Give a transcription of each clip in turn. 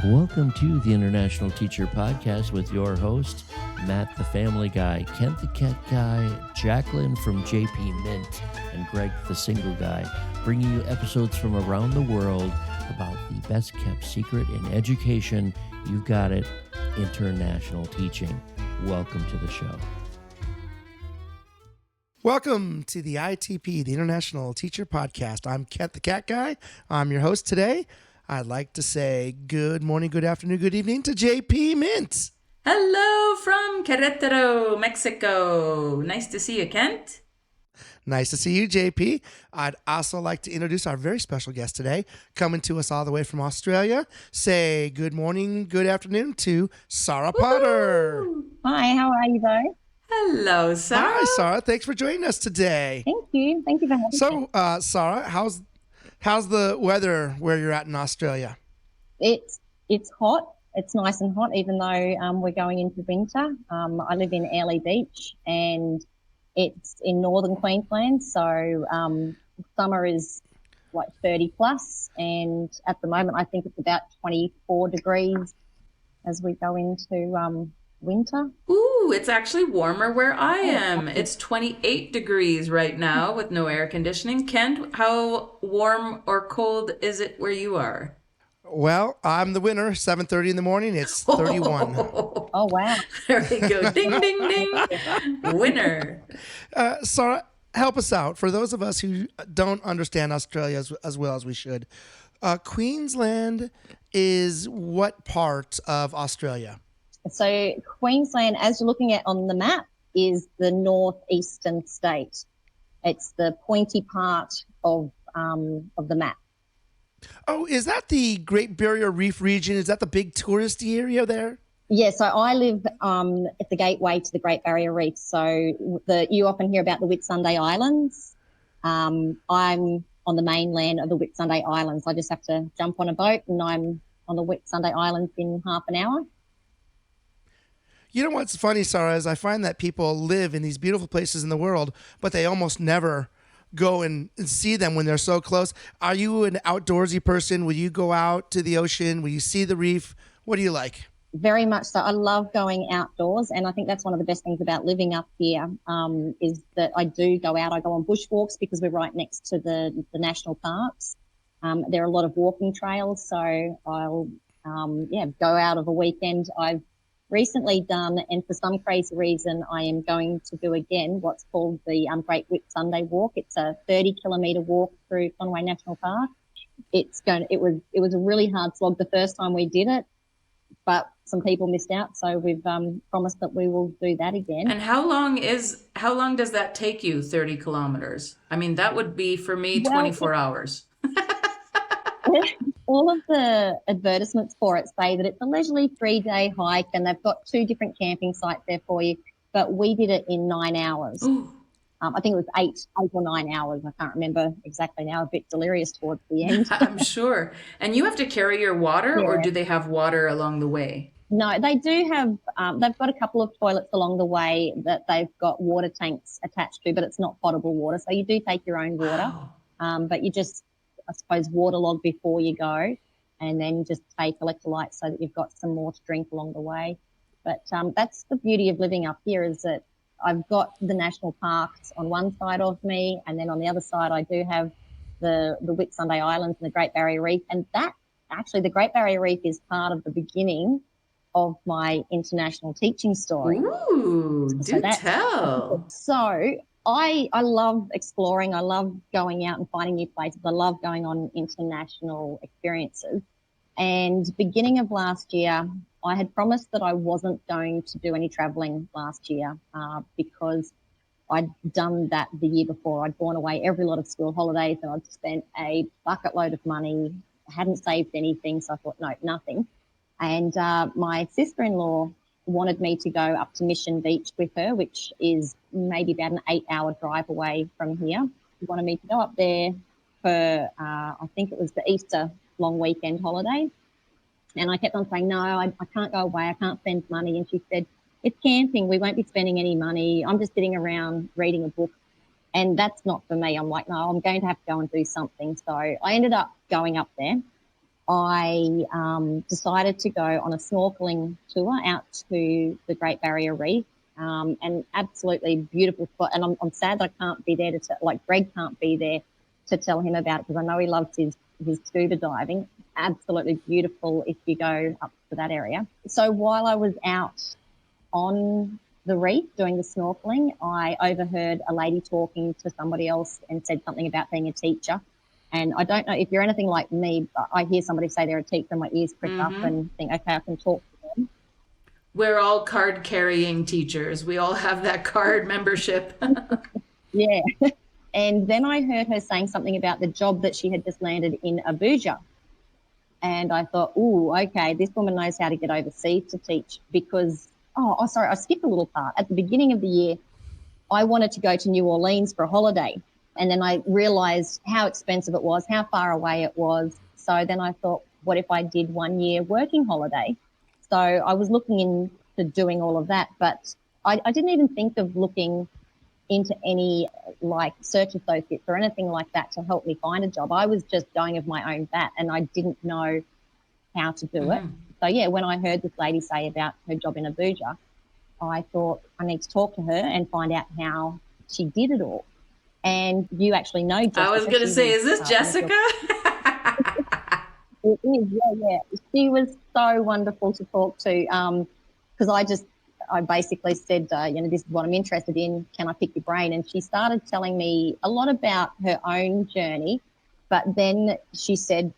Welcome to the International Teacher Podcast with your host, Matt the Family Guy, Kent the Cat Guy, Jacqueline from JP Mint, and Greg the Single Guy, bringing you episodes from around the world about the best kept secret in education. You've got it, international teaching. Welcome to the show. Welcome to the ITP, the International Teacher Podcast. I'm Kent the Cat Guy. I'm your host today. I'd like to say good morning, good afternoon, good evening to JP Mint. Hello from Querétaro, Mexico. Nice to see you, Kent. Nice to see you, JP. I'd also like to introduce our very special guest today, coming to us all the way from Australia. Say good morning, good afternoon to Sarah Potter. Hi, how are you though? Hello, Sarah. Hi, Sarah. Thanks for joining us today. Thank you. Thank you for having me. Sarah, how's the weather where you're at in Australia? It's hot. It's nice and hot, even though we're going into winter. I live in Airlie Beach, and it's in northern Queensland. So summer is like 30 plus, and at the moment I think it's about 24 degrees as we go into winter. Ooh, it's actually warmer where I am. It's 28 degrees right now with no air conditioning. Kent, how warm or cold is it where you are? Well, I'm the winner. 7:30 in the morning. It's 31. Oh, wow. There we go. Ding, ding, ding. Winner. Sarah, help us out. For those of us who don't understand Australia as well as we should, Queensland is what part of Australia? So Queensland, as you're looking at on the map, is the northeastern state. It's the pointy part of the map. Oh, is that the Great Barrier Reef region? Is that the big touristy area there? Yeah, so I live at the gateway to the Great Barrier Reef. So you often hear about the Whitsunday Islands. I'm on the mainland of the Whitsunday Islands. I just have to jump on a boat and I'm on the Whitsunday Islands in half an hour. You know what's funny, Sarah, is I find that people live in these beautiful places in the world, but they almost never go and see them when they're so close. Are you an outdoorsy person? Will you go out to the ocean? Will you see the reef? What do you like? Very much so. I love going outdoors, and I think that's one of the best things about living up here is that I do go out. I go on bushwalks because we're right next to the national parks. There are a lot of walking trails, so I'll go out of a weekend. I've recently done, and for some crazy reason, I am going to do again what's called the Great Whitsunday Walk. It's a 30-kilometre walk through Conway National Park. It was a really hard slog the first time we did it, but some people missed out, so we've promised that we will do that again. And how long does that take you? 30 kilometers? I mean, that would be for me 24 hours. All of the advertisements for it say that it's a leisurely 3-day hike and they've got 2 different camping sites there for you. But we did it in 9 hours. I think it was 8 or 9 hours. I can't remember exactly now, a bit delirious towards the end. I'm sure. And you have to carry your water or do they have water along the way? No, they do have, they've got a couple of toilets along the way that they've got water tanks attached to, but it's not potable water. So you do take your own water, but you just, I suppose, waterlog before you go and then just take electrolytes so that you've got some more to drink along the way. But that's the beauty of living up here is that I've got the national parks on one side of me and then on the other side I do have the Whitsunday Islands and the Great Barrier Reef. And that actually, the Great Barrier Reef is part of the beginning of my international teaching story. Ooh, tell. So I love exploring. I love going out and finding new places. I love going on international experiences. And beginning of last year, I had promised that I wasn't going to do any traveling last year because I'd done that the year before. I'd gone away every lot of school holidays and I'd spent a bucket load of money. I hadn't saved anything, so I thought, no, nothing. And my sister-in-law wanted me to go up to Mission Beach with her, which is maybe about an 8-hour drive away from here. She wanted me to go up there for, I think it was the Easter long weekend holiday. And I kept on saying, no, I can't go away. I can't spend money. And she said, it's camping. We won't be spending any money. I'm just sitting around reading a book. And that's not for me. I'm like, no, I'm going to have to go and do something. So I ended up going up there. I decided to go on a snorkeling tour out to the Great Barrier Reef, and absolutely beautiful spot. And I'm sad that I can't be there like Greg can't be there to tell him about it, because I know he loves his scuba diving. Absolutely beautiful if you go up to that area. So while I was out on the reef doing the snorkeling, I overheard a lady talking to somebody else and said something about being a teacher. And I don't know if you're anything like me, but I hear somebody say they're a teacher and my ears prick up and think, okay, I can talk to them. We're all card carrying teachers. We all have that card membership. Yeah. And then I heard her saying something about the job that she had just landed in Abuja. And I thought, ooh, okay, this woman knows how to get overseas to teach, because, sorry, I skipped a little part. At the beginning of the year, I wanted to go to New Orleans for a holiday. And then I realised how expensive it was, how far away it was. So then I thought, what if I did 1 year working holiday? So I was looking into doing all of that, but I didn't even think of looking into any like search associates or anything like that to help me find a job. I was just going of my own bat, and I didn't know how to do it. So yeah, when I heard this lady say about her job in Abuja, I thought I need to talk to her and find out how she did it all. And you actually know Jessica. I was going to say, is this Jessica? It is, yeah. She was so wonderful to talk to, because I basically said, this is what I'm interested in. Can I pick your brain? And she started telling me a lot about her own journey, but then she said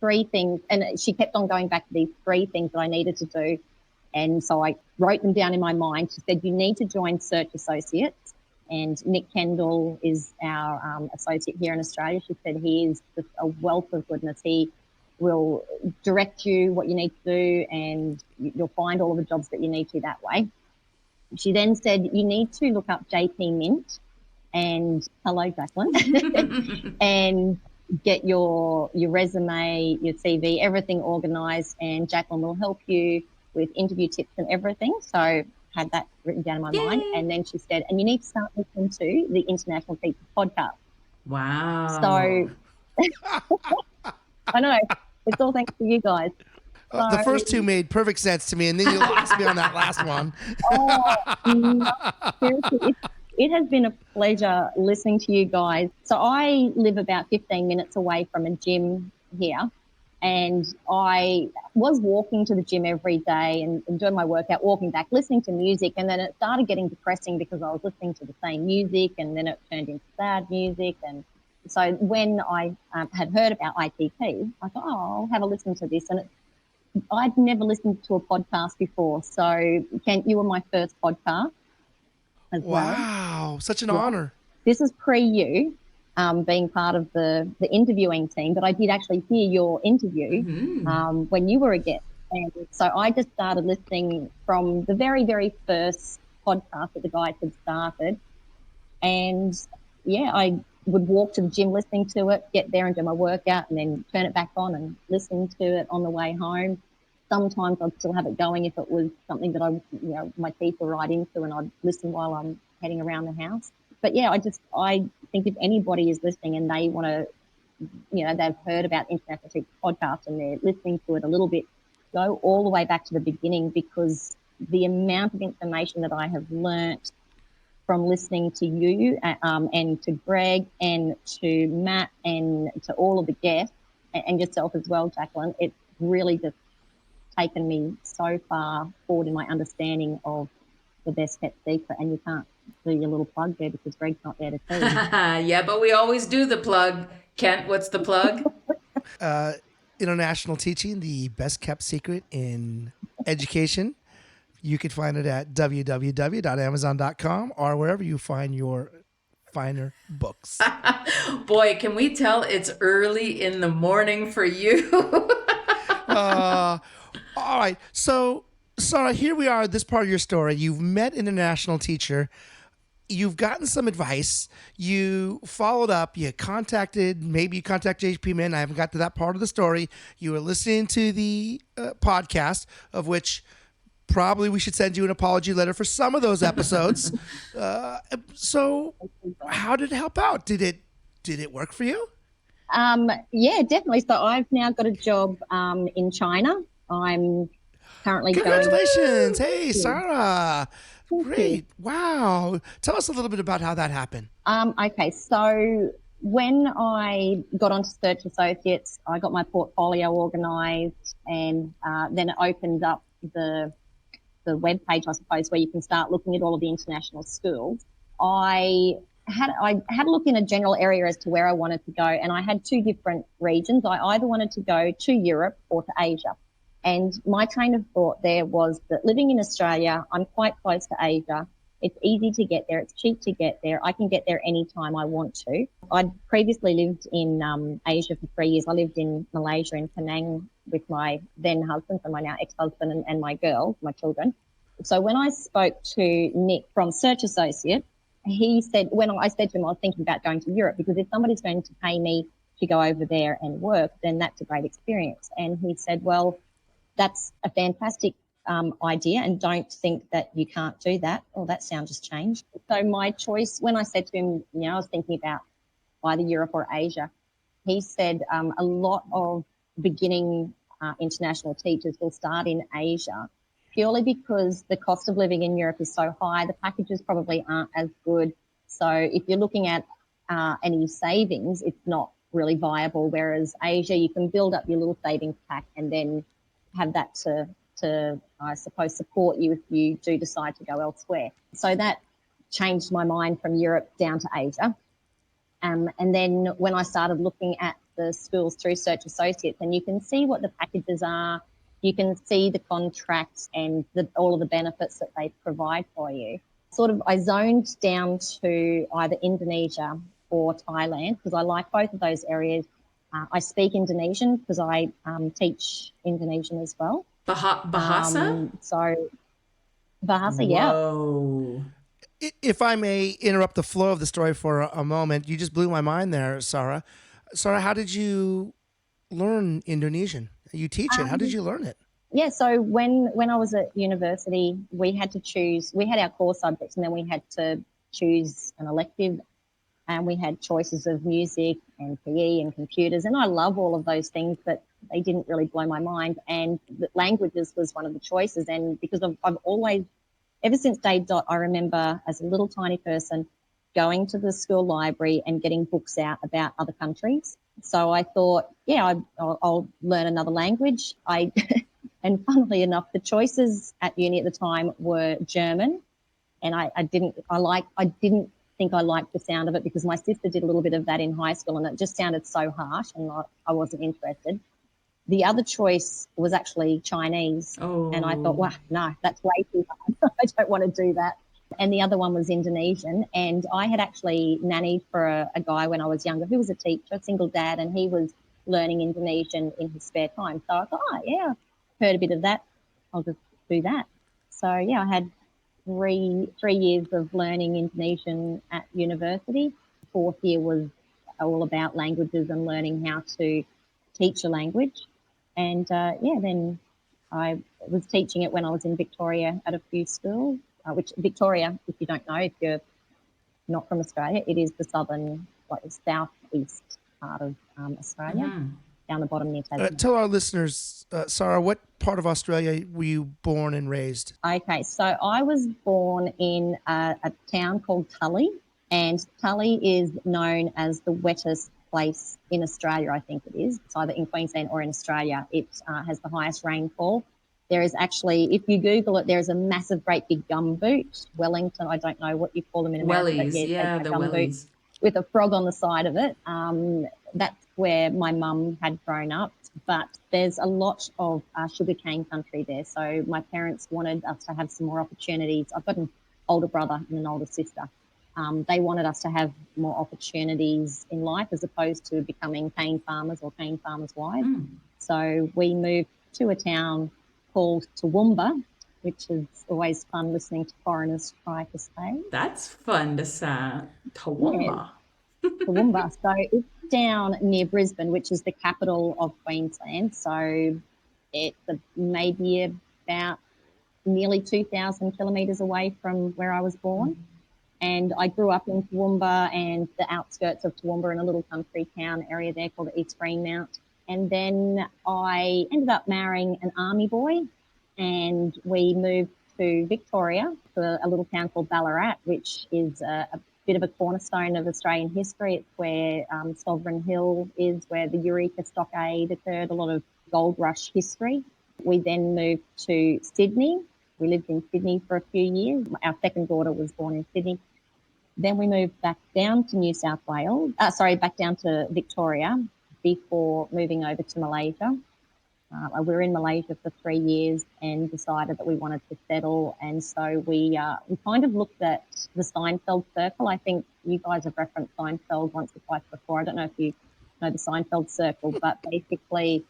3 things, and she kept on going back to these 3 things that I needed to do. And so I wrote them down in my mind. She said, you need to join Search Associates. And Nick Kendall is our associate here in Australia. She said he is just a wealth of goodness. He will direct you what you need to do, and you'll find all of the jobs that you need to that way. She then said you need to look up JP Mint, and hello, Jacqueline, and get your resume, your CV, everything organised, and Jacqueline will help you with interview tips and everything. So had that written down in my mind. And then she said, and you need to start listening to the International Teacher podcast. Wow. So I know, it's all thanks to you guys. The first 2 made perfect sense to me, and then you lost me on that last one. No, seriously, it has been a pleasure listening to you guys. So I live about 15 minutes away from a gym here, and I was walking to the gym every day and doing my workout, walking back, listening to music, and then it started getting depressing because I was listening to the same music, and then it turned into sad music. And so when I had heard about ITP, I thought, I'll have a listen to this. And I'd never listened to a podcast before. So Kent, you were my first podcast as well. Wow, such an honor. This is pre-you being part of the interviewing team, but I did actually hear your interview when you were a guest. And so I just started listening from the very, very first podcast that the guys had started. And yeah, I would walk to the gym listening to it, get there and do my workout, and then turn it back on and listen to it on the way home. Sometimes I'd still have it going if it was something that my teeth were right into, and I'd listen while I'm heading around the house. But yeah, I think if anybody is listening and they want to, they've heard about International Teacher Podcast and they're listening to it a little bit, go all the way back to the beginning, because the amount of information that I have learnt from listening to you and to Greg and to Matt and to all of the guests and yourself as well, Jacqueline, it's really just taken me so far forward in my understanding of the best kept secret. And you can't do your little plug there because Greg's not there to tell you. Yeah, but we always do the plug. Kent, what's the plug? International Teaching, the best kept secret in education. You can find it at www.amazon.com or wherever you find your finer books. Boy, can we tell it's early in the morning for you? All right. So, Sarah, here we are, this part of your story. You've met an international teacher. You've gotten some advice. You followed up. Maybe you contacted JP Mint. I haven't got to that part of the story. You were listening to the podcast, of which probably we should send you an apology letter for some of those episodes. So how did it help out? Did it work for you? Yeah, definitely. So I've now got a job in China. I'm currently going. Congratulations. Hey, Sarah. Thank you. Great. Wow. Tell us a little bit about how that happened. Okay, so when I got onto Search Associates, I got my portfolio organised, and then it opened up the web page, I suppose, where you can start looking at all of the international schools. I had a look in a general area as to where I wanted to go, and I had two different regions. I either wanted to go to Europe or to Asia. And my train of thought there was that living in Australia, I'm quite close to Asia. It's easy to get there. It's cheap to get there. I can get there anytime I want to. I'd previously lived in Asia for 3 years. I lived in Malaysia, in Penang, with my then husband, so my now ex-husband, and my girls, my children. So when I spoke to Nick from Search Associate, he said, when I said to him, I was thinking about going to Europe, because if somebody's going to pay me to go over there and work, then that's a great experience. And he said, well, that's a fantastic idea, and don't think that you can't do that. Oh, that sound just changed. So my choice, when I said to him, I was thinking about either Europe or Asia, he said a lot of beginning international teachers will start in Asia, purely because the cost of living in Europe is so high. The packages probably aren't as good. So if you're looking at any savings, it's not really viable. Whereas Asia, you can build up your little savings pack and then have that to I suppose, support you if you do decide to go elsewhere. So that changed my mind from Europe down to Asia. And then when I started looking at the schools through Search Associates, and you can see what the packages are, you can see the contracts and all of the benefits that they provide for you. I zoned down to either Indonesia or Thailand, because I like both of those areas. I speak Indonesian because I teach Indonesian as well. Bahasa? So Bahasa, yeah. Whoa. If I may interrupt the flow of the story for a moment, you just blew my mind there, Sarah. Sarah, how did you learn Indonesian? You teach it. How did you learn it? Yeah, so when I was at university, we had to choose. We had our core subjects, and then we had to choose an elective, and we had choices of music and PE and computers. And I love all of those things, but they didn't really blow my mind. And the languages was one of the choices. And because I've always, ever since day dot, I remember as a little tiny person going to the school library and getting books out about other countries. So I thought, yeah, I'll learn another language. And funnily enough, the choices at uni at the time were German, and I didn't think I liked the sound of it, because my sister did a little bit of that in high school, and it just sounded so harsh, and I wasn't interested. The other choice was actually Chinese, and I thought, wow, no, that's way too hard. I don't want to do that. And the other one was Indonesian, and I had actually nannied for a guy when I was younger who was a teacher, single dad, and he was learning Indonesian in his spare time. So I thought, oh, yeah, heard a bit of that. I'll just do that. So, yeah, I had three years of learning Indonesian at university. Fourth year was all about languages and learning how to teach a language. And, then I was teaching it when I was in Victoria at a few schools, which Victoria, if you don't know, if you're not from Australia, it is the southern, like the southeast part of Australia, down the bottom near Tasmania. Tell our listeners, Sarah, what part of Australia were you born and raised? Okay, so I was born in a town called Tully, and Tully is known as the wettest place in Australia, I think it is. It's either in Queensland or in Australia. It has the highest rainfall. There is actually, if you Google it, there is a massive, great big gumboot, Wellington, I don't know what you call them in America. Wellies, but yeah, a the gumboot wellies. with a frog on the side of it. That's where my mum had grown up. But there's a lot of sugarcane country there. So my parents wanted us to have some more opportunities. I've got an older brother and an older sister. They wanted us to have more opportunities in life as opposed to becoming cane farmers or cane farmers' wives. So we moved to a town called Toowoomba, which is always fun listening to foreigners try to say. That's fun to say. Toowoomba. Toowoomba. So it's down near Brisbane, which is the capital of Queensland. So it's maybe about nearly 2,000 kilometres away from where I was born. And I grew up in Toowoomba and the outskirts of Toowoomba in a little country town area there called East Greenmount. And then I ended up marrying an army boy, and we moved to Victoria, to a little town called Ballarat, which is a bit of a cornerstone of Australian history. It's where Sovereign Hill is, where the Eureka Stockade occurred, a lot of gold rush history. We then moved to Sydney. We lived in Sydney for a few years. Our second daughter was born in Sydney. Then we moved back down to back down to Victoria before moving over to Malaysia. We were in Malaysia for 3 years and decided that we wanted to settle. And so we kind of looked at the Seinfeld circle. I think you guys have referenced Seinfeld once or twice before. I don't know if you know the Seinfeld circle, but basically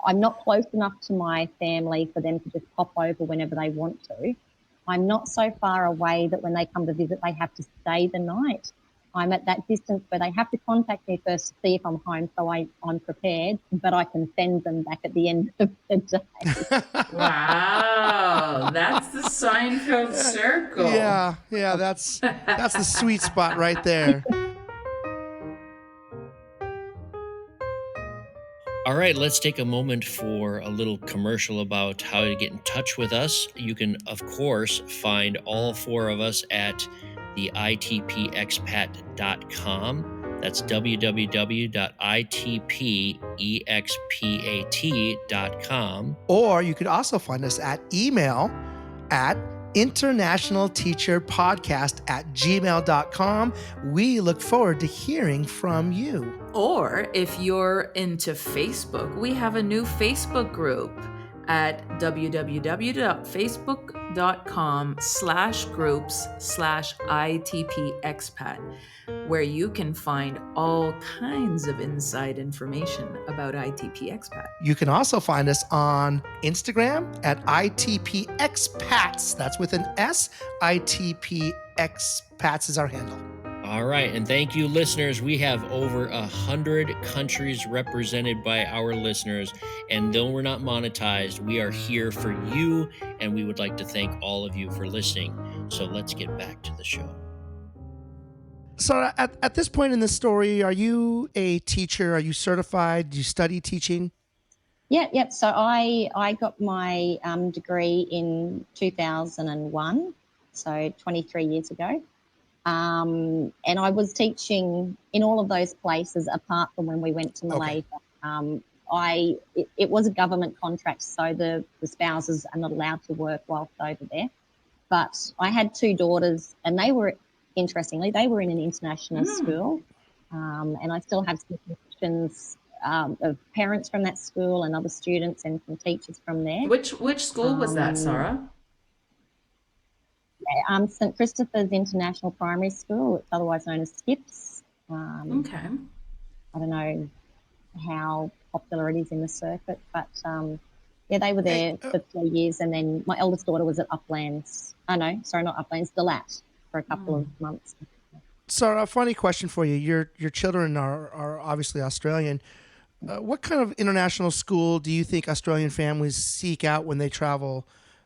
I'm not close enough to my family for them to just pop over whenever they want to. I'm not so far away that when they come to visit, they have to stay the night. I'm at that distance where they have to contact me first to see if I'm home, so I'm prepared, but I can send them back at the end of the day. Wow, that's the Seinfeld circle. Yeah, that's the sweet spot right there. All right, let's take a moment for a little commercial about how to get in touch with us. You can, of course, find all four of us at the itpexpat.com. That's www.itpexpat.com. Or you could also find us at email at internationalteacherpodcast@gmail.com. We look forward to hearing from you. Or if you're into Facebook, we have a new Facebook group at www.facebook.com/groups/ITPexpat, where you can find all kinds of inside information about ITP Expat. You can also find us on Instagram at ITPXpats. That's with an S. ITPXpats is our handle. All right, and thank you, listeners. We have over 100 countries represented by our listeners, and though we're not monetized, we are here for you, and we would like to thank all of you for listening. So let's get back to the show. So at this point in the story, are you a teacher? Are you certified? Do you study teaching? Yep. So I got my degree in 2001, so 23 years ago. And I was teaching in all of those places apart from when we went to Malaysia. Okay. It was a government contract, so the spouses are not allowed to work whilst over there. But I had two daughters, and they were in an international school. And I still have some connections of parents from that school and other students and some teachers from there. Which school was that, Sarah? St. Christopher's International Primary School. It's otherwise known as SCIPS. Okay. I don't know how popular it is in the circuit, but they were there for 3 years, and then my eldest daughter was at Uplands. Not Uplands, Delat for a couple of months. So a funny question for you. Your children are obviously Australian. What kind of international school do you think Australian families seek out when they travel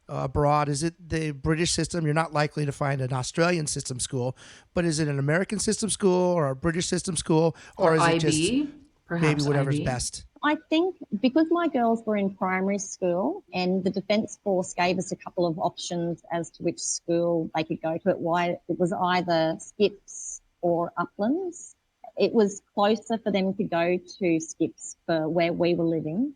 abroad? Is it the British system? You're not likely to find an Australian system school, but is it an American system school or a British system school, or is IB, it just maybe whatever's IB. best? I think because my girls were in primary school and the Defence Force gave us a couple of options as to which school they could go to, it was either SCIPS or Uplands. It was closer for them to go to SCIPS for where we were living.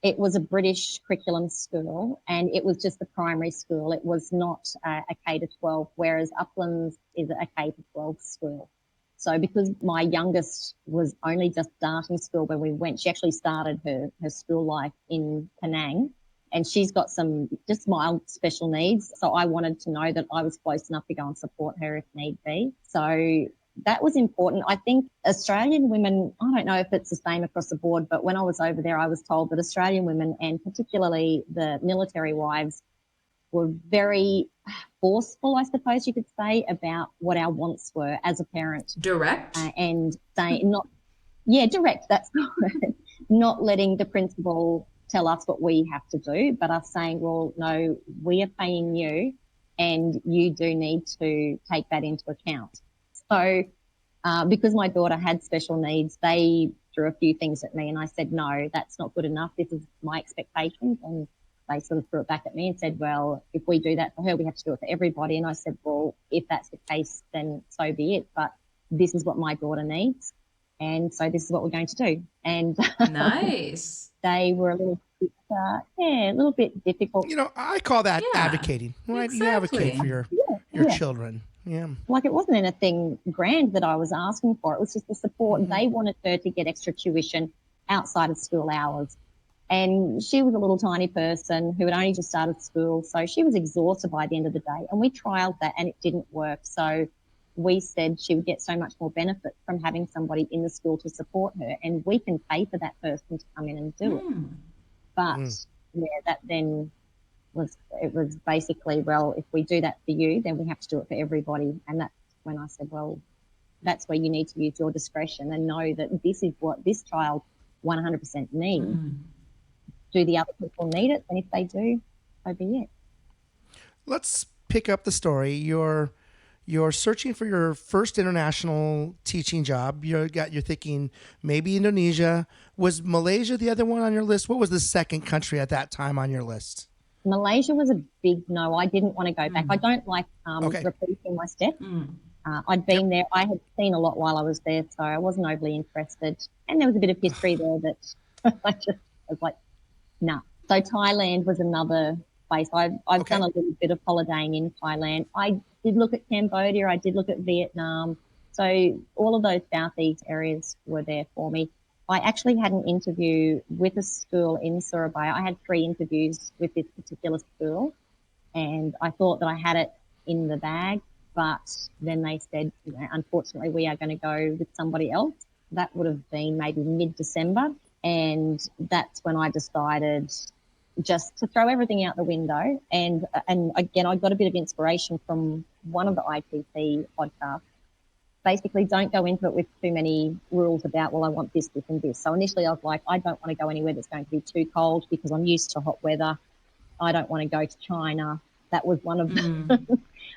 It was a British curriculum school, and it was just a primary school. It was not a K-12, whereas Uplands is a K-12 school. So because my youngest was only just starting school when we went, she actually started her school life in Penang, and she's got some just mild special needs. So I wanted to know that I was close enough to go and support her if need be. So that was important. I think Australian women, I don't know if it's the same across the board, but when I was over there, I was told that Australian women, and particularly the military wives, were very forceful, I suppose you could say, about what our wants were as a parent. Direct? And saying direct, that's correct. Not letting the principal tell us what we have to do, but us saying, well, no, we are paying you and you do need to take that into account. So because my daughter had special needs, they threw a few things at me and I said, no, that's not good enough. This is my expectations. And they sort of threw it back at me and said, well, if we do that for her, we have to do it for everybody. And I said, well, if that's the case, then so be it. But this is what my daughter needs. And so this is what we're going to do. And Nice. they were a little bit difficult. You know, I call that Yeah, advocating, right? You advocate exactly. for your Yeah. children. Yeah. Like it wasn't anything grand that I was asking for. It was just the support. They wanted her to get extra tuition outside of school hours. And she was a little tiny person who had only just started school. So she was exhausted by the end of the day. And we trialed that and it didn't work. So we said she would get so much more benefit from having somebody in the school to support her. And we can pay for that person to come in and do it. But that then was basically, well, if we do that for you, then we have to do it for everybody. And that's when I said, well, that's where you need to use your discretion and know that this is what this child 100% needs. Do the other people need it? And if they do, so be it. Let's pick up the story. You're searching for your first international teaching job. You're thinking maybe Indonesia. Was Malaysia the other one on your list? What was the second country at that time on your list? Malaysia was a big no. I didn't want to go back. I don't like repeating my steps. I'd been there. I had seen a lot while I was there, so I wasn't overly interested. And there was a bit of history there that I was like, nah. So Thailand was another place. I've done a little bit of holidaying in Thailand. I did look at Cambodia. I did look at Vietnam. So all of those Southeast areas were there for me. I actually had an interview with a school in Surabaya. I had 3 interviews with this particular school, and I thought that I had it in the bag, but then they said, unfortunately, we are going to go with somebody else. That would have been maybe mid-December, and that's when I decided just to throw everything out the window. And again, I got a bit of inspiration from one of the ITC podcasts. Basically, don't go into it with too many rules about, well, I want this, this, and this. So initially I was like, I don't want to go anywhere that's going to be too cold because I'm used to hot weather. I don't want to go to China. That was one of them.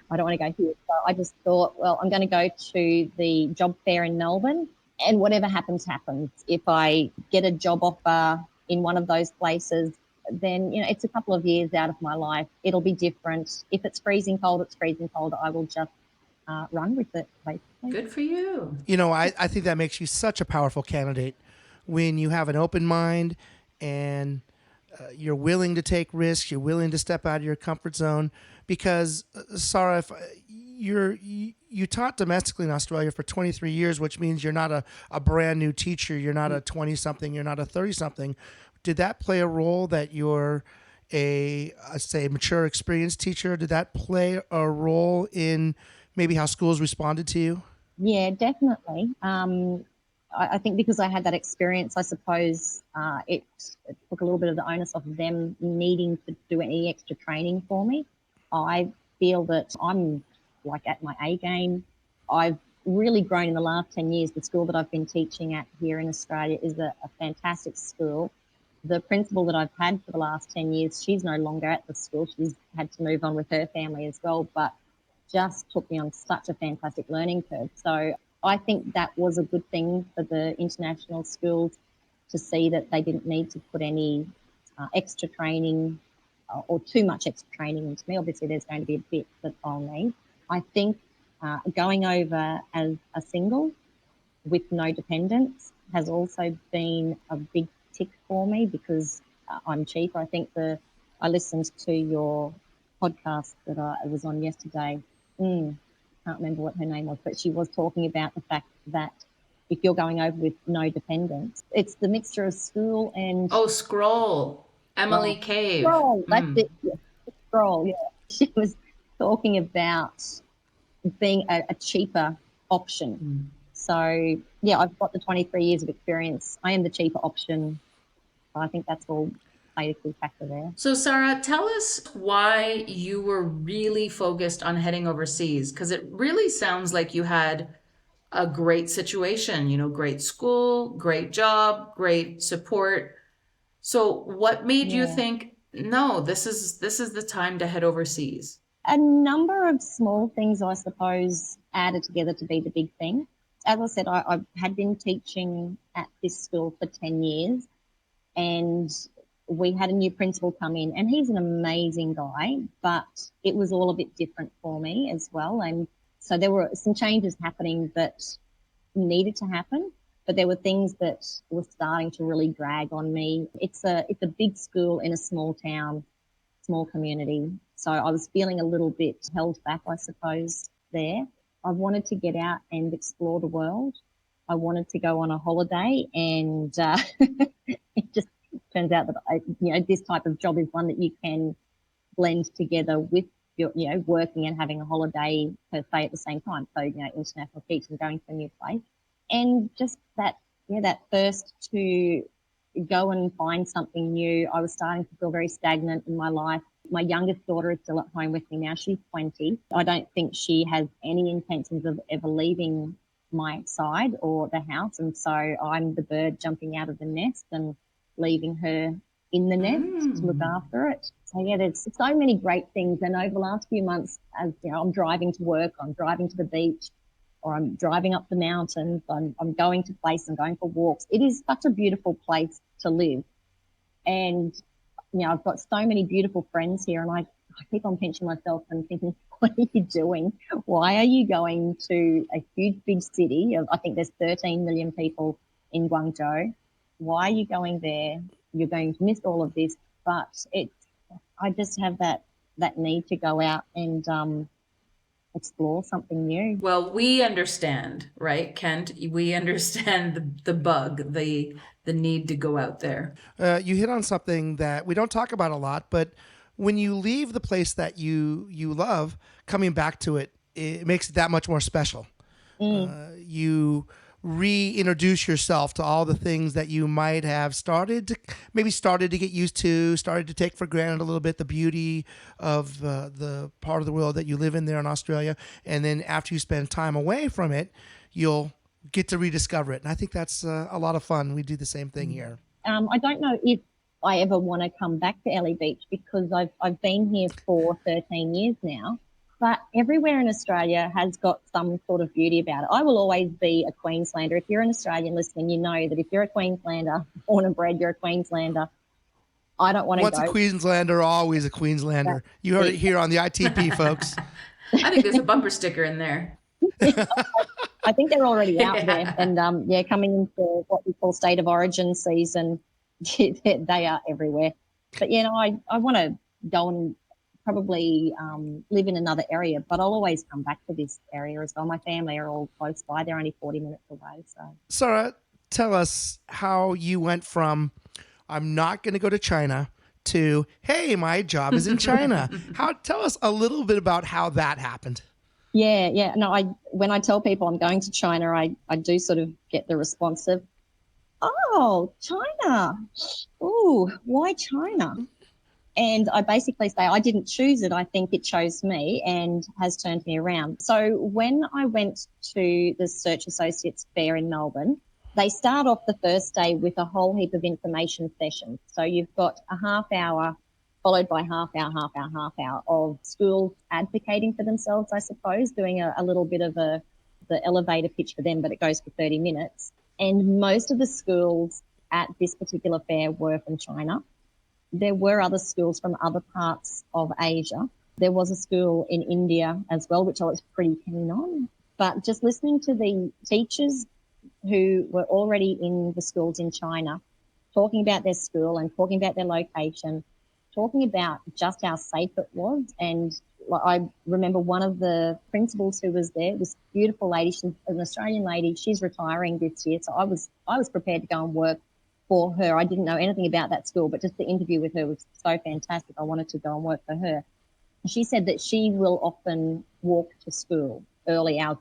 I don't want to go here. So I just thought, well, I'm going to go to the job fair in Melbourne, and whatever happens, happens. If I get a job offer in one of those places, then, it's a couple of years out of my life. It'll be different. If it's freezing cold, it's freezing cold. I will just run with it, basically. Good for you. I think that makes you such a powerful candidate when you have an open mind and you're willing to take risks, you're willing to step out of your comfort zone. Because, Sarah, if you taught domestically in Australia for 23 years, which means you're not a brand new teacher, you're not a 20-something, you're not a 30-something. Did that play a role that you're a mature, experienced teacher? Did that play a role in maybe how schools responded to you? Yeah, definitely. I think because I had that experience, I suppose it took a little bit of the onus off them needing to do any extra training for me. I feel that I'm like at my A game. I've really grown in the last 10 years. The school that I've been teaching at here in Australia is a fantastic school. The principal that I've had for the last 10 years, she's no longer at the school. She's had to move on with her family as well, but just took me on such a fantastic learning curve. So I think that was a good thing for the international schools to see that they didn't need to put any extra training or too much extra training into me. Obviously, there's going to be a bit that I'll need. I think going over as a single with no dependents has also been a big tick for me because I'm cheaper. I think I listened to your podcast that I was on yesterday. Can't remember what her name was, but she was talking about the fact that if you're going over with no dependents, it's the mixture of school and... Oh, Scroll. Emily Cave. Scroll, that's it. Yeah. Scroll, yeah. She was talking about being a cheaper option. So, yeah, I've got the 23 years of experience. I am the cheaper option. So I think that's all played a key factor there. So, Sarah, tell us why you were really focused on heading overseas, because it really sounds like you had a great situation, great school, great job, great support. So what made you think, no, this is the time to head overseas? A number of small things, I suppose, added together to be the big thing. As I said, I had been teaching at this school for 10 years, and we had a new principal come in, and he's an amazing guy, but it was all a bit different for me as well. And so there were some changes happening that needed to happen, but there were things that were starting to really drag on me. It's a big school in a small town, small community. So I was feeling a little bit held back, I suppose, there. I wanted to get out and explore the world. I wanted to go on a holiday, and it just turns out that this type of job is one that you can blend together with your, working and having a holiday per se at the same time. So, international teaching, going to a new place, and just that thirst to go and find something new. I was starting to feel very stagnant in my life. My youngest daughter is still at home with me now. She's 20. I don't think she has any intentions of ever leaving my side or the house. And so I'm the bird jumping out of the nest and leaving her in the nest to look after it. So yeah, there's so many great things. And over the last few months, as I'm driving to work, I'm driving to the beach, or I'm driving up the mountains, I'm going to places, I'm going for walks. It is such a beautiful place to live. And, I've got so many beautiful friends here, and I keep on pinching myself and thinking, what are you doing? Why are you going to a huge big city? I think there's 13 million people in Guangzhou. Why are you going there? You're going to miss all of this. But I just have that need to go out and explore something new. Well, we understand, right, Kent? We understand the bug, the need to go out there. You hit on something that we don't talk about a lot, but when you leave the place that you love, coming back to it, it makes it that much more special. You reintroduce yourself to all the things that you might have started to get used to, started to take for granted a little bit, the beauty of the part of the world that you live in there in Australia. And then after you spend time away from it, you'll get to rediscover it. And I think that's a lot of fun. We do the same thing here. I don't know if I ever want to come back to Ellie Beach, because I've been here for 13 years now. But everywhere in Australia has got some sort of beauty about it. I will always be a Queenslander. If you're an Australian listening, you know that if you're a Queenslander, born and bred, you're a Queenslander. I don't want to go. Once a Queenslander, always a Queenslander. You heard it here on the ITP, folks. I think there's a bumper sticker in there. I think they're already out there. And, coming into what we call state of origin season, they are everywhere. But, I want to go and probably live in another area, but I'll always come back to this area as well. My family are all close by. They're only 40 minutes away. So, Sarah, tell us how you went from I'm not going to go to China to, hey, my job is in China. Tell us a little bit about how that happened. Yeah. No, when I tell people I'm going to China, I do sort of get the response of, oh, China. Ooh, why China? And I basically say I didn't choose it. I think it chose me and has turned me around. So when I went to the Search Associates Fair in Melbourne, they start off the first day with a whole heap of information sessions. So you've got a half hour followed by half hour of schools advocating for themselves, I suppose, doing a little bit of the elevator pitch for them, but it goes for 30 minutes. And most of the schools at this particular fair were from China. There were other schools from other parts of Asia. There was a school in India as well, which I was pretty keen on. But just listening to the teachers who were already in the schools in China, talking about their school and talking about their location, talking about just how safe it was. And I remember one of the principals who was there, this beautiful lady, she's an Australian lady, she's retiring this year. So I was prepared to go and work for her. I didn't know anything about that school, but just the interview with her was so fantastic. I wanted to go and work for her. She said that she will often walk to school early hours.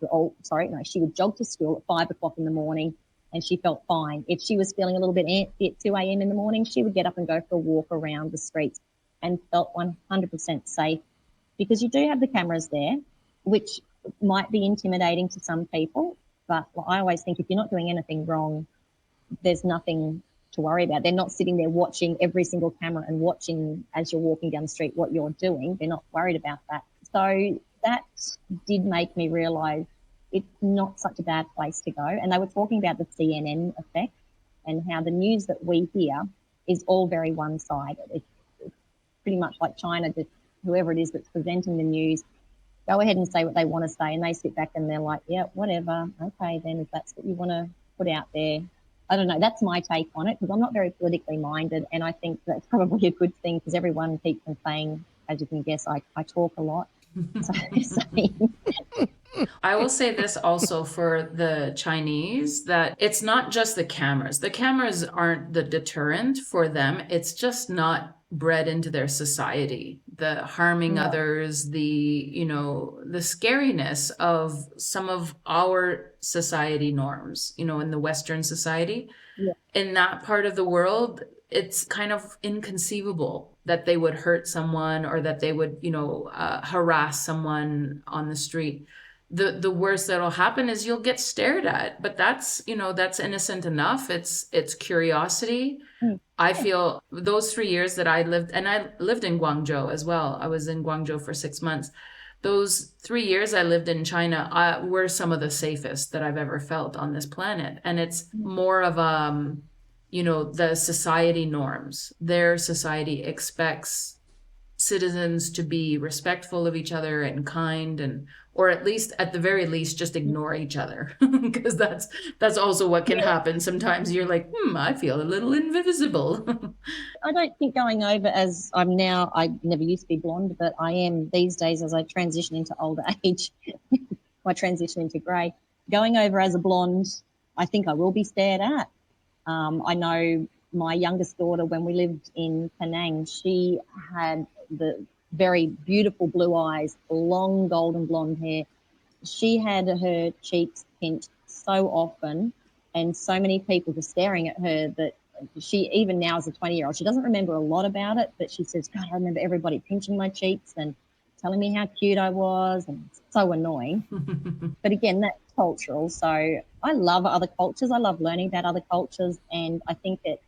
She would jog to school at 5 o'clock in the morning, and she felt fine. If she was feeling a little bit antsy at 2 a.m. in the morning, she would get up and go for a walk around the streets and felt 100% safe, because you do have the cameras there, which might be intimidating to some people. But I always think if you're not doing anything wrong, there's nothing to worry about. They're not sitting there watching every single camera and watching as you're walking down the street what you're doing. They're not worried about that. So that did make me realise it's not such a bad place to go. And they were talking about the CNN effect and how the news that we hear is all very one-sided. It's pretty much like China, just whoever it is that's presenting the news, go ahead and say what they want to say, and they sit back and they're like, yeah, whatever. Okay, then if that's what you want to put out there. I don't know. That's my take on it because I'm not very politically minded, and I think that's probably a good thing because everyone keeps on saying, as you can guess, I talk a lot. So saying, I will say this also for the Chinese, that it's not just the cameras. The cameras aren't the deterrent for them. It's just not bred into their society. The harming no, others, the scariness of some of our society norms, in the Western society. yeah, In that part of the world, it's kind of inconceivable that they would hurt someone or that they would, harass someone on the street. The worst that'll happen is you'll get stared at, but that's innocent enough. It's curiosity. mm, I feel those 3 years that I lived, and I lived in Guangzhou as well. I was in Guangzhou for 6 months. Those 3 years I lived in China were some of the safest that I've ever felt on this planet. And it's more of the society norms. Their society expects citizens to be respectful of each other and kind, and or at the very least just ignore each other, because that's also what can happen sometimes. You're like, I feel a little invisible. I don't think going over as I never used to be blonde, but I am these days as I transition into older age, my transition into grey. Going over as a blonde, I think I will be stared at. I know my youngest daughter, when we lived in Penang, she had the very beautiful blue eyes, long golden blonde hair. She had her cheeks pinched so often, and so many people were staring at her that she, even now as a 20-year-old, she doesn't remember a lot about it, but she says, God, I remember everybody pinching my cheeks and telling me how cute I was, and it's so annoying. But again, that's cultural. So I love other cultures. I love learning about other cultures, and I think that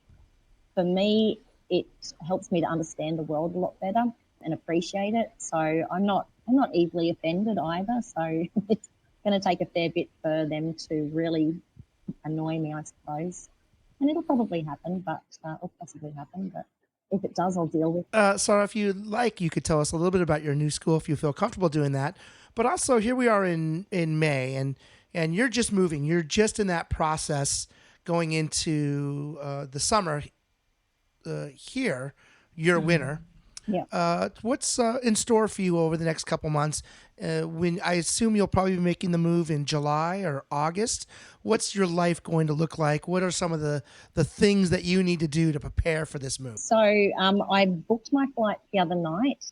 for me, it helps me to understand the world a lot better and appreciate it. So I'm not easily offended either. So it's going to take a fair bit for them to really annoy me, I suppose. And it'll probably happen, or possibly happen. But if it does, I'll deal with it. Sarah, if you like, you could tell us a little bit about your new school if you feel comfortable doing that. But also, here we are in May, and you're just moving. You're just in that process going into the summer here. You're winter. Yeah. What's in store for you over the next couple months? When I assume you'll probably be making the move in July or August. What's your life going to look like? What are some of the things that you need to do to prepare for this move? So I booked my flight the other night.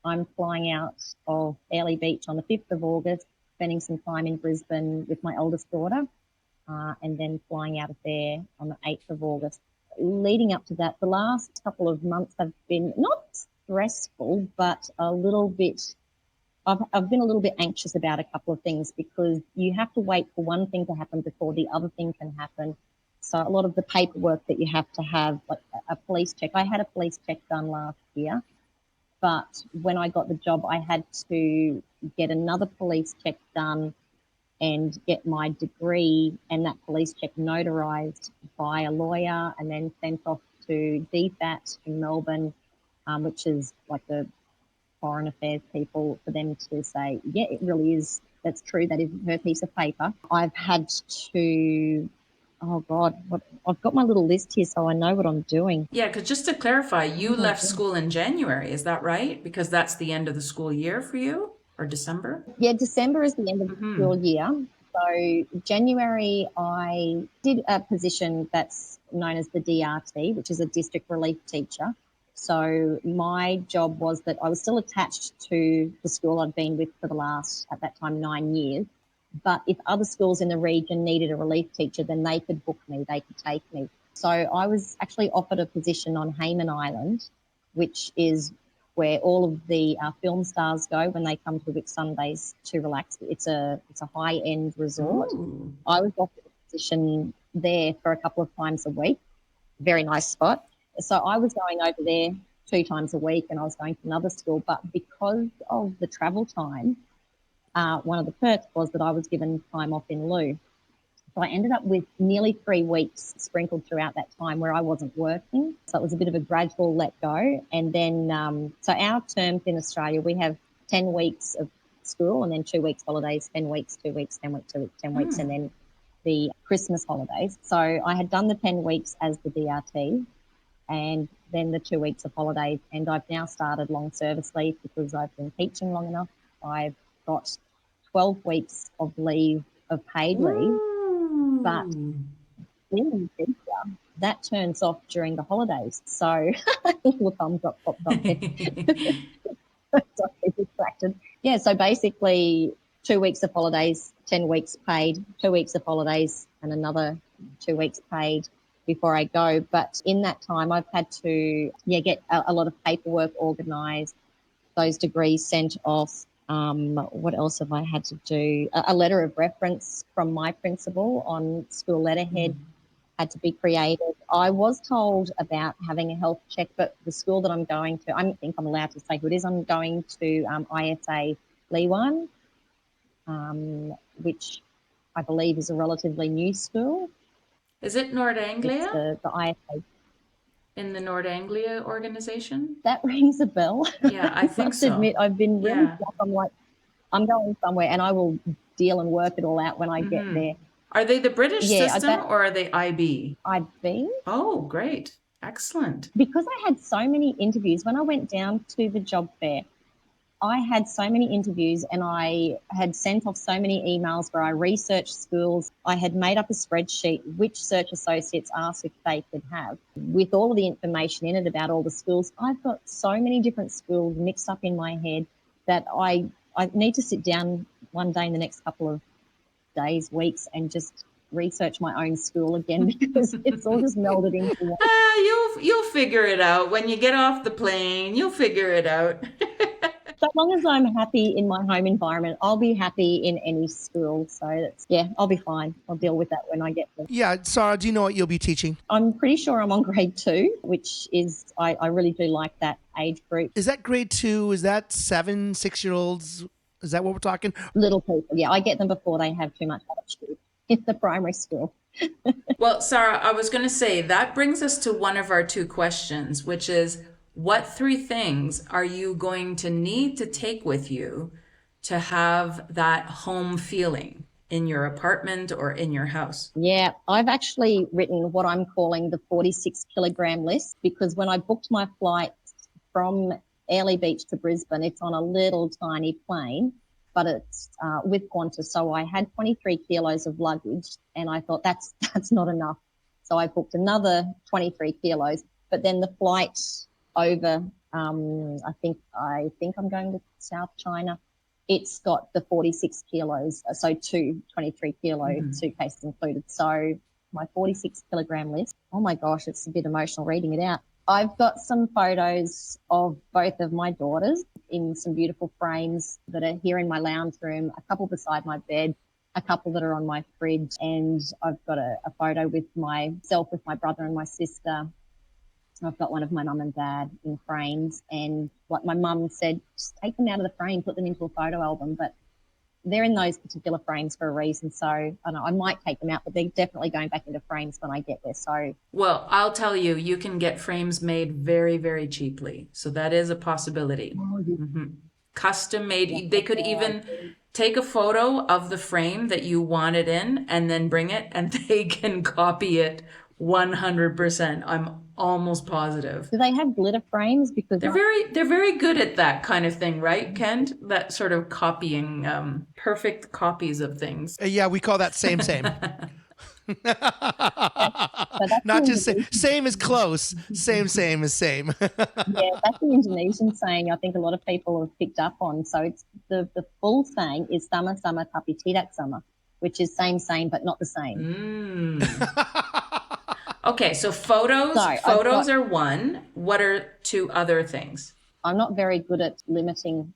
I'm flying out of Airlie Beach on the 5th of August, spending some time in Brisbane with my oldest daughter, and then flying out of there on the 8th of August. Leading up to that, the last couple of months have been not stressful, but a little bit. I've been a little bit anxious about a couple of things because you have to wait for one thing to happen before the other thing can happen. So a lot of the paperwork that you have to have, like a police check. I had a police check done last year, but when I got the job, I had to get another police check done and get my degree and that police check notarized by a lawyer and then sent off to DFAT in Melbourne, which is like the foreign affairs people, for them to say, yeah, it really is, that's true, that is her piece of paper. I've had to, oh God, I've got my little list here so I know what I'm doing. Yeah, because just to clarify, you left school in January, is that right? Because that's the end of the school year for you, or December? Yeah, December is the end of the school year. So January, I did a position that's known as the DRT, which is a district relief teacher. So my job was that I was still attached to the school I'd been with for the last, at that time, 9 years. But if other schools in the region needed a relief teacher, then they could book me, they could take me. So I was actually offered a position on Hayman Island, which is where all of the film stars go when they come to Whitsundays to relax. It's a high-end resort. Ooh. I was offered a position there for a couple of times a week. Very nice spot. So I was going over there 2 times a week, and I was going to another school. But because of the travel time, one of the perks was that I was given time off in lieu. So I ended up with nearly 3 weeks sprinkled throughout that time where I wasn't working. So it was a bit of a gradual let go. And then, so our terms in Australia, we have 10 weeks of school and then 2 weeks holidays, 10 weeks, 2 weeks, 10 weeks, 2 weeks, 10 weeks, and then the Christmas holidays. So I had done the 10 weeks as the DRT and then the 2 weeks of holidays. And I've now started long service leave because I've been teaching long enough. I've got 12 weeks of leave, of paid leave. But in the future, that turns off during the holidays. So little thumbs up popped up there. So distracted. Yeah, so basically 2 weeks of holidays, 10 weeks paid, 2 weeks of holidays and another 2 weeks paid before I go. But in that time, I've had to get a lot of paperwork organised, those degrees sent off. What else have I had to do? A letter of reference from my principal on school letterhead had to be created. I was told about having a health check, but the school that I'm going to, I think I'm allowed to say who it is. I'm going to ISA Lemoine, which I believe is a relatively new school. Is it Nord It's Anglia? the ISA. In the Nord Anglia organization? That rings a bell. Yeah, I think must so. admit, I've been really Yeah. shocked. I'm like, I'm going somewhere and I will deal and work it all out when I get there. Are they the British Yeah, system or are they IB? I've been. Oh, great. Excellent. Because I had so many interviews, when I went down to the job fair, I had so many interviews and I had sent off so many emails where I researched schools. I had made up a spreadsheet which search associates asked if they could have, with all of the information in it about all the schools. I've got so many different schools mixed up in my head that I need to sit down one day in the next couple of days, weeks, and just research my own school again because it's all just melded into one. You'll figure it out. When you get off the plane, you'll figure it out. So long as I'm happy in my home environment, I'll be happy in any school. So I'll be fine. I'll deal with that when I get there. Yeah, Sarah, do you know what you'll be teaching? I'm pretty sure I'm on grade 2, which is, I really do like that age group. Is that grade 2? Is that 7, 6-year-olds? Is that what we're talking? Little people. Yeah, I get them before they have too much attitude in the primary school. Well, Sarah, I was going to say that brings us to one of our 2 questions, which is, what 3 things are you going to need to take with you to have that home feeling in your apartment or in your house? Yeah, I've actually written what I'm calling the 46 kilogram list, because when I booked my flight from Airlie Beach to Brisbane, it's on a little tiny plane, but it's with Qantas. So I had 23 kilos of luggage and I thought that's not enough. So I booked another 23 kilos, but then the flight over, I think I'm going to South China. It's got the 46 kilos, so 2 23 kilo suitcases included. So my 46 kilogram list, oh my gosh, it's a bit emotional reading it out. I've got some photos of both of my daughters in some beautiful frames that are here in my lounge room, a couple beside my bed, a couple that are on my fridge, and I've got a photo with myself, with my brother and my sister. I've got one of my mum and dad in frames, and like my mum said, just take them out of the frame, put them into a photo album, but they're in those particular frames for a reason. So I don't know, I might take them out, but they're definitely going back into frames when I get there. So, well, I'll tell you, you can get frames made very, very cheaply. So that is a possibility. Custom made. They could even take a photo of the frame that you want it in and then bring it and they can copy it 100%. I'm almost positive. do they have glitter frames? Because They're very good at that kind of thing, right, Kent? That sort of copying, perfect copies of things. Yeah, we call that same. Not just same is close. Same is same. yeah, that's the Indonesian saying I think a lot of people have picked up on. So it's the full saying is sama-sama tapi tidak sama, which is same but not the same. Okay, so photos are one. What are 2 other things? I'm not very good at limiting.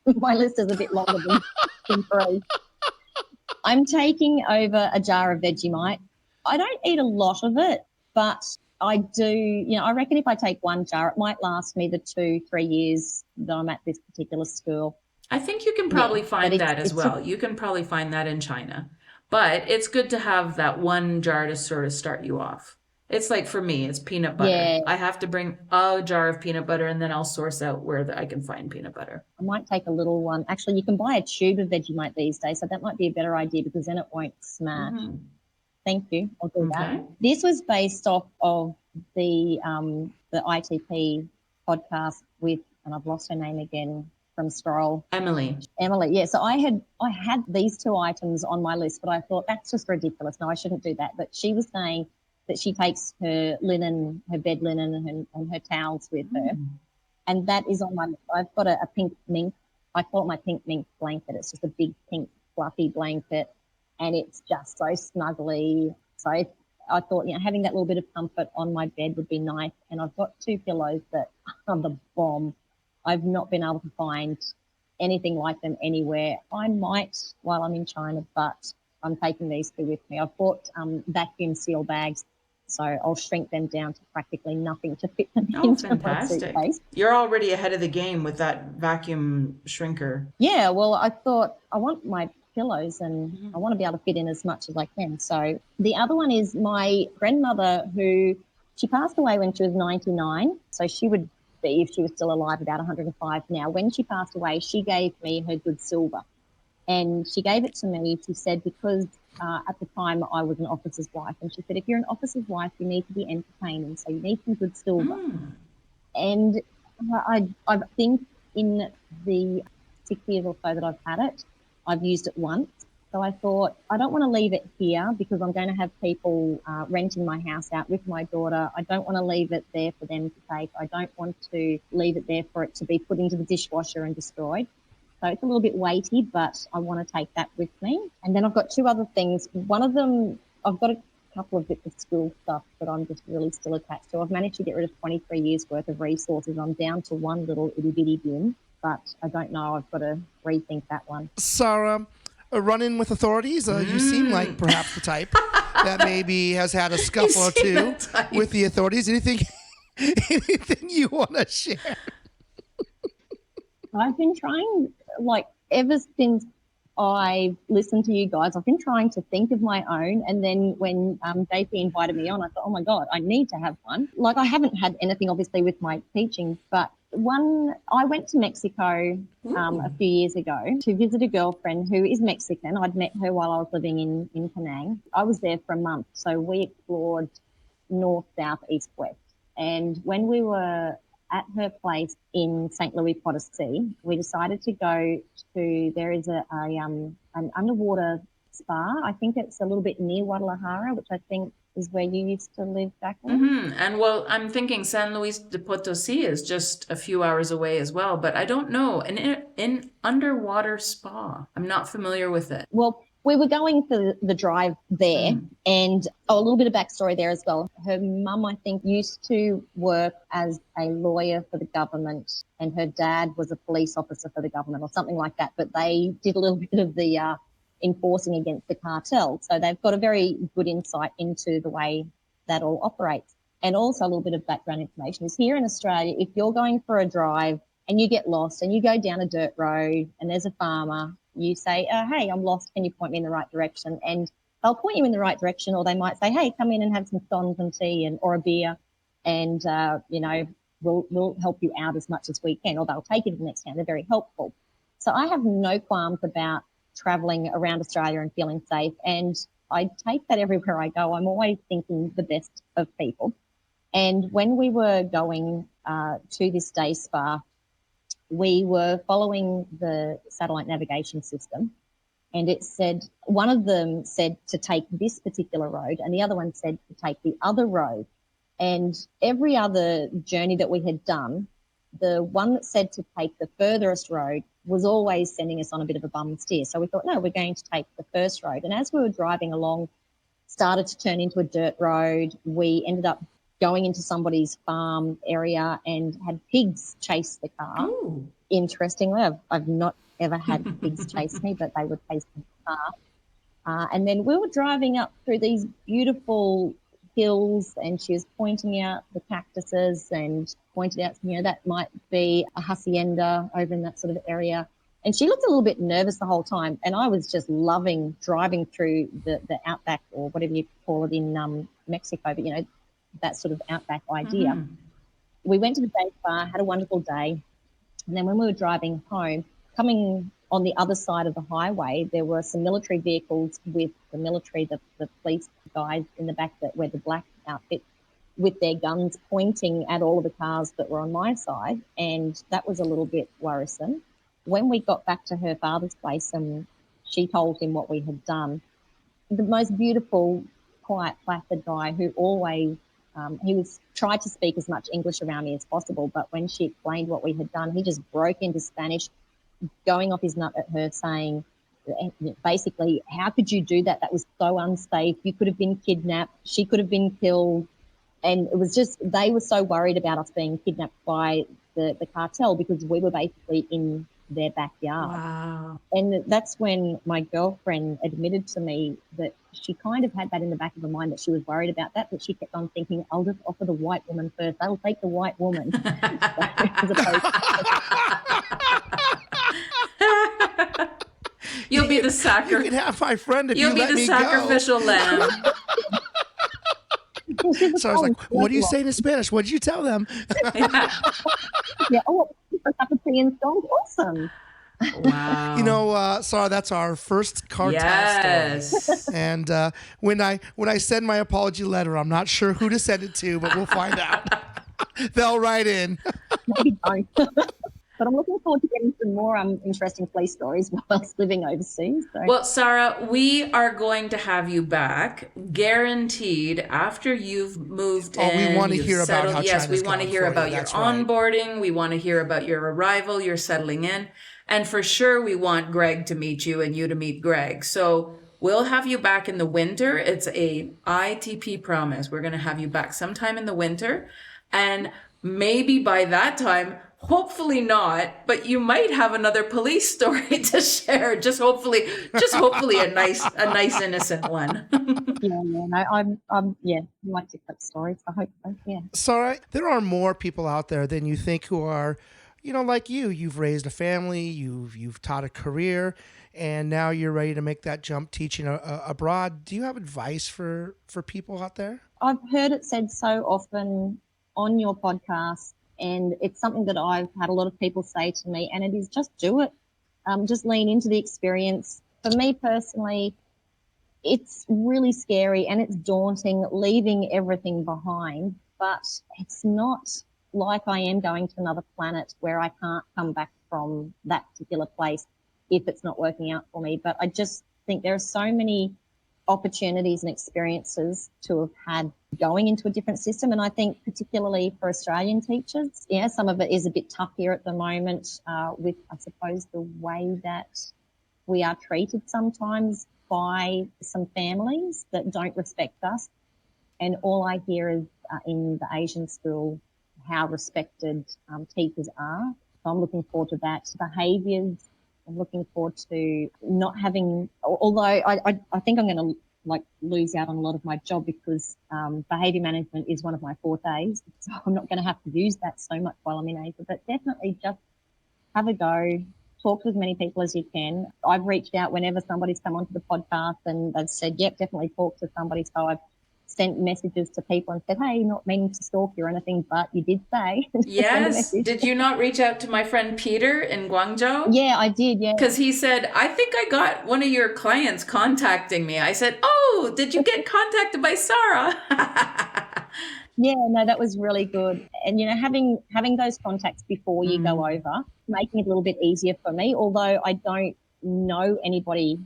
My list is a bit longer than 3. I'm taking over a jar of Vegemite. I don't eat a lot of it, but I do, I reckon if I take one jar, it might last me the 2-3 years that I'm at this particular school. I think you can Yeah, probably but find that as it's well. You can probably find that in China. But it's good to have that one jar to sort of start you off. It's like for me, it's peanut butter. yeah, I have to bring a jar of peanut butter and then I'll source out where I can find peanut butter. I might take a little one. Actually, you can buy a tube of Vegemite these days, so that might be a better idea because then it won't smash. Thank you. I'll do that. Okay. This was based off of the ITP podcast with, and I've lost her name again, from Scroll. Emily. Yeah. So I had these two items on my list, but I thought that's just ridiculous. No, I shouldn't do that. But she was saying that she takes her linen, her bed linen, and her towels with her, and that is on my list. I've got a pink mink. I call it my pink mink blanket. It's just a big pink fluffy blanket, and it's just so snuggly. So I thought, having that little bit of comfort on my bed would be nice. And I've got 2 pillows that are the bomb. I've not been able to find anything like them anywhere. I might while I'm in China, but I'm taking these 2 with me. I've bought vacuum seal bags, so I'll shrink them down to practically nothing to fit them into fantastic. my suitcase. You're already ahead of the game with that vacuum shrinker. Yeah, well, I thought I want my pillows and I want to be able to fit in as much as I can. So the other one is my grandmother, who she passed away when she was 99. So she would be, if she was still alive, about 105 now. When she passed away, she gave me her good silver. And she gave it to me, she said, because at the time I was an officer's wife. And she said, if you're an officer's wife, you need to be entertaining. So you need some good silver. And I think in the 6 years or so that I've had it, I've used it once. So I thought, I don't want to leave it here because I'm going to have people renting my house out with my daughter. I don't want to leave it there for them to take. I don't want to leave it there for it to be put into the dishwasher and destroyed. So it's a little bit weighty, but I want to take that with me. And then I've got 2 other things. One of them, I've got a couple of bits of school stuff that I'm just really still attached to. I've managed to get rid of 23 years worth of resources. I'm down to one little itty bitty bin, but I don't know. I've got to rethink that one. Sarah, a run-in with authorities? You seem like perhaps the type that maybe has had a scuffle or two with the authorities. Anything you want to share? I've been trying, ever since I listened to you guys, I've been trying to think of my own. And then when JP invited me on, I thought, oh my God, I need to have one. I haven't had anything obviously with my teaching, but I went to Mexico a few years ago to visit a girlfriend who is Mexican. I'd met her while I was living in Penang. I was there for a month. So we explored north, south, east, west. And when we were at her place in St. Louis Potosi, we decided to go to, there is an underwater spa. I think it's a little bit near Guadalajara, which I think is where you used to live back then. And well, I'm thinking San Luis de Potosi is just a few hours away as well, but I don't know. An underwater spa, I'm not familiar with it. Well, we were going for the drive there, and a little bit of backstory there as well. Her mum, I think, used to work as a lawyer for the government, and her dad was a police officer for the government or something like that, but they did a little bit of the enforcing against the cartel. So they've got a very good insight into the way that all operates. And also a little bit of background information is here in Australia, if you're going for a drive and you get lost and you go down a dirt road and there's a farmer, you say, hey, I'm lost, can you point me in the right direction? And they'll point you in the right direction, or they might say, hey, come in and have some scones and tea or a beer, and, we'll help you out as much as we can, or they'll take you to the next town. They're very helpful. So I have no qualms about travelling around Australia and feeling safe, and I take that everywhere I go. I'm always thinking the best of people. And when we were going to this day spa, we were following the satellite navigation system, and it said, one of them said to take this particular road and the other one said to take the other road. And every other journey that we had done, the one that said to take the furthest road was always sending us on a bit of a bum steer. So we thought, no, we're going to take the first road. And as we were driving along, started to turn into a dirt road. We ended up going into somebody's farm area and had pigs chase the car. Ooh. Interestingly, I've not ever had pigs chase me, but they were chasing the car. And then we were driving up through these beautiful hills, and she was pointing out the cactuses and pointed out, that might be a hacienda over in that sort of area. And she looked a little bit nervous the whole time. And I was just loving driving through the outback, or whatever you call it in Mexico, but, that sort of outback idea. Mm-hmm. We went to the day spa, had a wonderful day. And then when we were driving home, coming on the other side of the highway, there were some military vehicles with the military, the police guys in the back that wear the black outfit, with their guns pointing at all of the cars that were on my side. And that was a little bit worrisome. When we got back to her father's place and she told him what we had done, the most beautiful, quiet, placid guy who always, tried to speak as much English around me as possible, but when she explained what we had done, he just broke into Spanish, going off his nut at her, saying, basically, how could you do that? That was so unsafe. You could have been kidnapped. She could have been killed. And it was just, they were so worried about us being kidnapped by the cartel, because we were basically in their backyard. Wow. And that's when my girlfriend admitted to me that she kind of had that in the back of her mind, that she was worried about that, but she kept on thinking, I'll just offer the white woman first. I'll take the white woman. As opposed to... You'll be the You can have my friend if You'll you be let the me sacrificial lamb. go. So I was like, what do you say in Spanish? What did you tell them? Yeah, for a cup of tea and scones, awesome. Wow. Sarah, that's our first cartel story. Yes. And when I send my apology letter, I'm not sure who to send it to, but we'll find out. They'll write in. Maybe don't. But I'm looking forward to getting some more interesting police stories whilst living overseas. So. Well, Sarah, we are going to have you back, guaranteed, after you've moved in. We want to hear about how Yes, China's we want to gone hear for you. about your That's right. onboarding. We want to hear about your arrival, your settling in. And for sure, we want Greg to meet you and you to meet Greg. So we'll have you back in the winter. It's a ITP promise. We're going to have you back sometime in the winter. And maybe by that time, hopefully not, but you might have another police story to share. Just hopefully a nice innocent one. I like to cut stories. I hope so. Yeah. Sarah, there are more people out there than you think who are, like you. You've raised a family, you've taught a career, and now you're ready to make that jump teaching abroad. Do you have advice for people out there? I've heard it said so often on your podcast, and it's something that I've had a lot of people say to me, and it is just do it. Just lean into the experience. For me personally, it's really scary and it's daunting leaving everything behind, but it's not like I am going to another planet where I can't come back from that particular place if it's not working out for me. But I just think there are so many opportunities and experiences to have had going into a different system. And I think particularly for Australian teachers, some of it is a bit tough here at the moment with, I suppose, the way that we are treated sometimes by some families that don't respect us. And all I hear is in the Asian school how respected teachers are. So I'm looking forward to that. Behaviours, I'm looking forward to not having, although I think I'm going to lose out on a lot of my job because behaviour management is one of my fortes. So I'm not going to have to use that so much while I'm in Asia, but definitely just have a go. Talk to as many people as you can. I've reached out whenever somebody's come onto the podcast and they've said, yep, definitely talk to somebody. So I've sent messages to people and said, hey, not meaning to stalk you or anything, but you did say. Yes. Did you not reach out to my friend Peter in Guangzhou? Yeah, I did, yeah. Because he said, I think I got one of your clients contacting me. I said, oh, did you get contacted by Sarah? Yeah, no, that was really good. And, having those contacts before you go over, making it a little bit easier for me, although I don't know anybody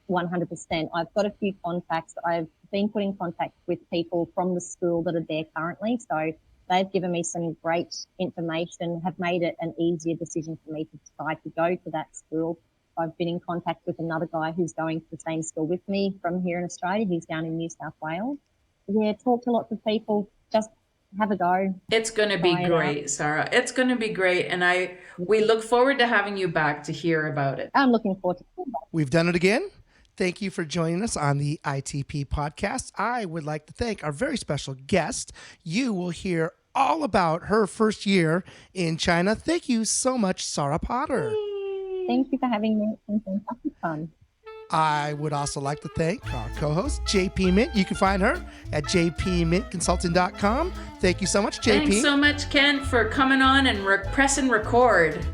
100%. I've got a few contacts. I've been put in contact with people from the school that are there currently. So they've given me some great information, have made it an easier decision for me to decide to go to that school. I've been in contact with another guy who's going to the same school with me from here in Australia. He's down in New South Wales. Yeah, talk to lots of people. Just have a go. It's going to be great, Sarah. It's going to be great. And we look forward to having you back to hear about it. I'm looking forward to it. We've done it again. Thank you for joining us on the ITP podcast. I would like to thank our very special guest. You will hear all about her first year in China. Thank you so much, Sarah Potter. Thank you for having me. It's been fantastic fun. I would also like to thank our co-host, JP Mint. You can find her at jpmintconsulting.com. Thank you so much, JP. Thanks so much, Ken, for coming on and press and record.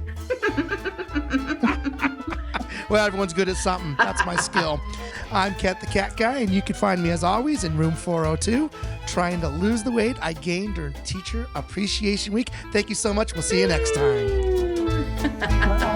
Well, everyone's good at something. That's my skill. I'm Kent the Cat Guy, and you can find me as always in room 402, trying to lose the weight I gained during Teacher Appreciation Week. Thank you so much. We'll see you next time. Bye.